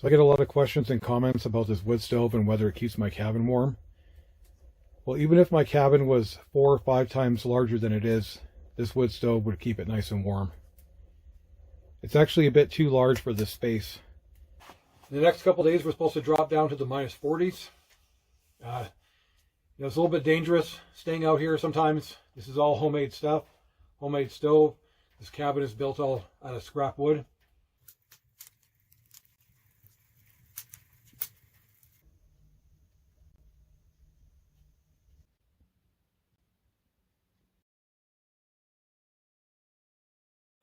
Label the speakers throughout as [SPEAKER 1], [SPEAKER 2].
[SPEAKER 1] So I get a lot of questions and comments about this wood stove and whether it keeps my cabin warm. Well, even if my cabin was 4 or 5 times larger than it is, this wood stove would keep it nice and warm. It's actually a bit too large for this space. In the next couple of days, we're supposed to drop down to the minus 40s. It's a little bit dangerous staying out here sometimes. This is all homemade stuff, homemade stove. This cabin is built all out of scrap wood.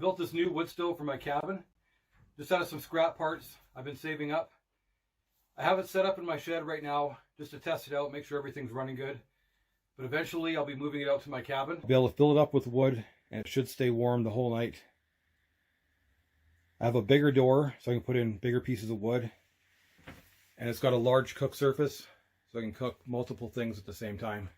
[SPEAKER 1] Built this new wood stove for my cabin, just out of some scrap parts I've been saving up. I have it set up in my shed right now just to test it out, make sure everything's running good. But eventually I'll be moving it out to my cabin. I'll be able to fill it up with wood and it should stay warm the whole night. I have a bigger door so I can put in bigger pieces of wood. And it's got a large cook surface so I can cook multiple things at the same time.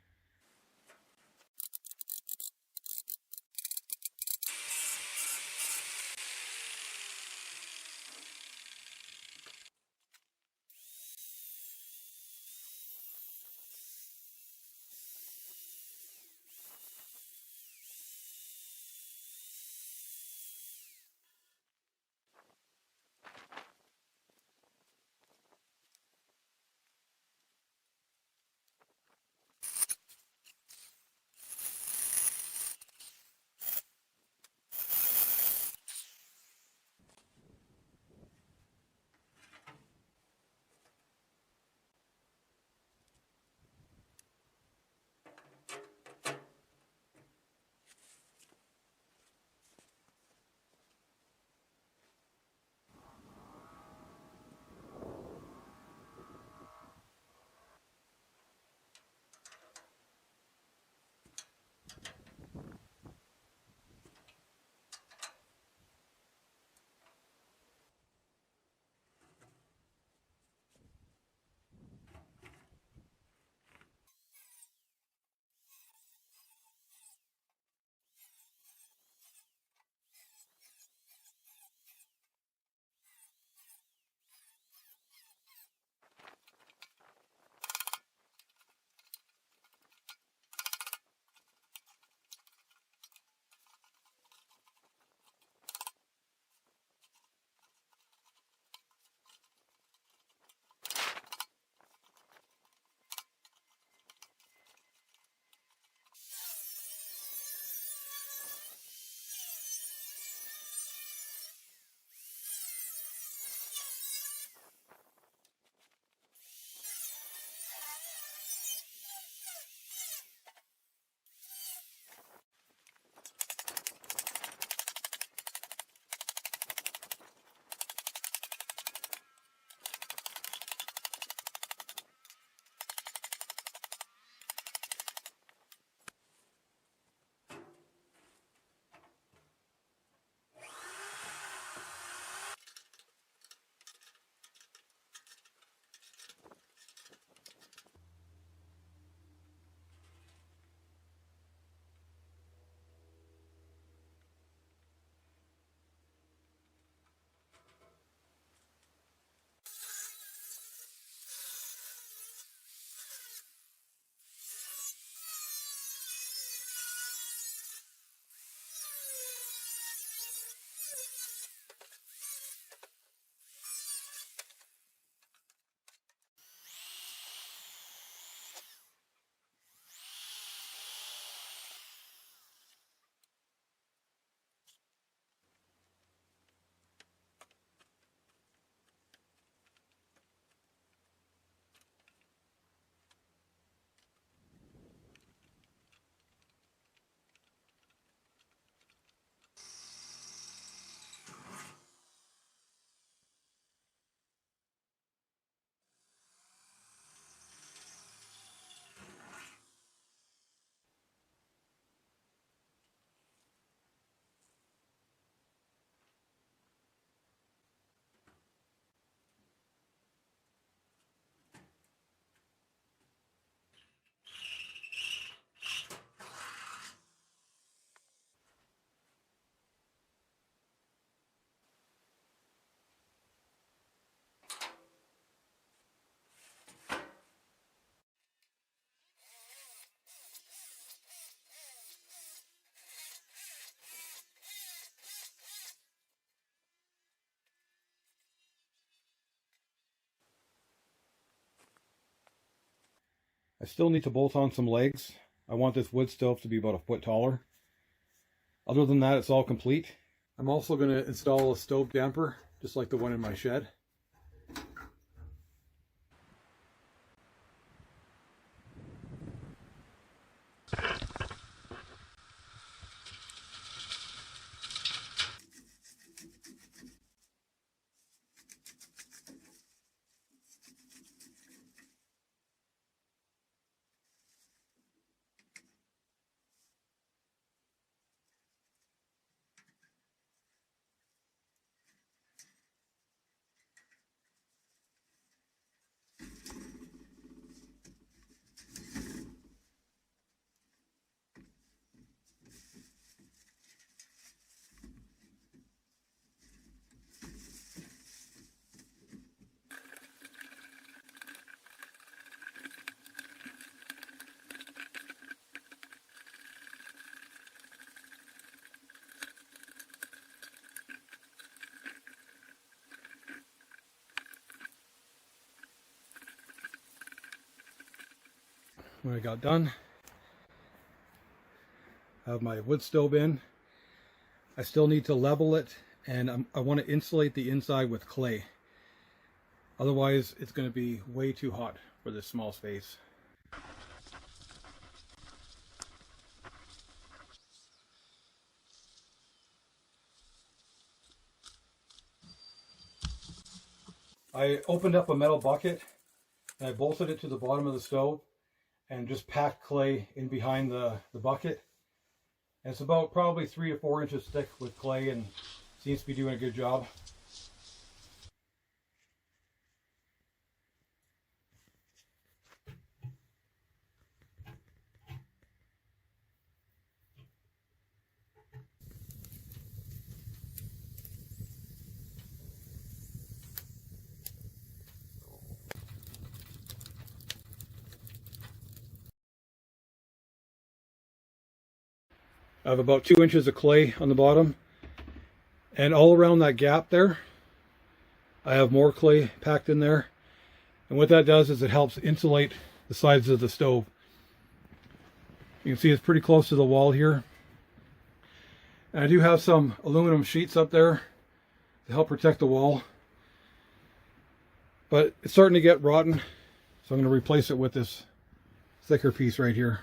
[SPEAKER 1] I still need to bolt on some legs. I want this wood stove to be about a foot taller. Other than that, it's all complete. I'm also going to install a stove damper, just like the one in my shed. When I got done, I have my wood stove in. I still need to level it, and I want to insulate the inside with clay. Otherwise, it's going to be way too hot for this small space. I opened up a metal bucket and I bolted it to the bottom of the stove and just packed clay in behind the bucket. And it's about probably 3 to 4 inches thick with clay and seems to be doing a good job. I have about 2 inches of clay on the bottom, and all around that gap there I have more clay packed in there, and what that does is it helps insulate the sides of the stove. You can see it's pretty close to the wall here, and I do have some aluminum sheets up there to help protect the wall, but it's starting to get rotten, so I'm going to replace it with this thicker piece right here.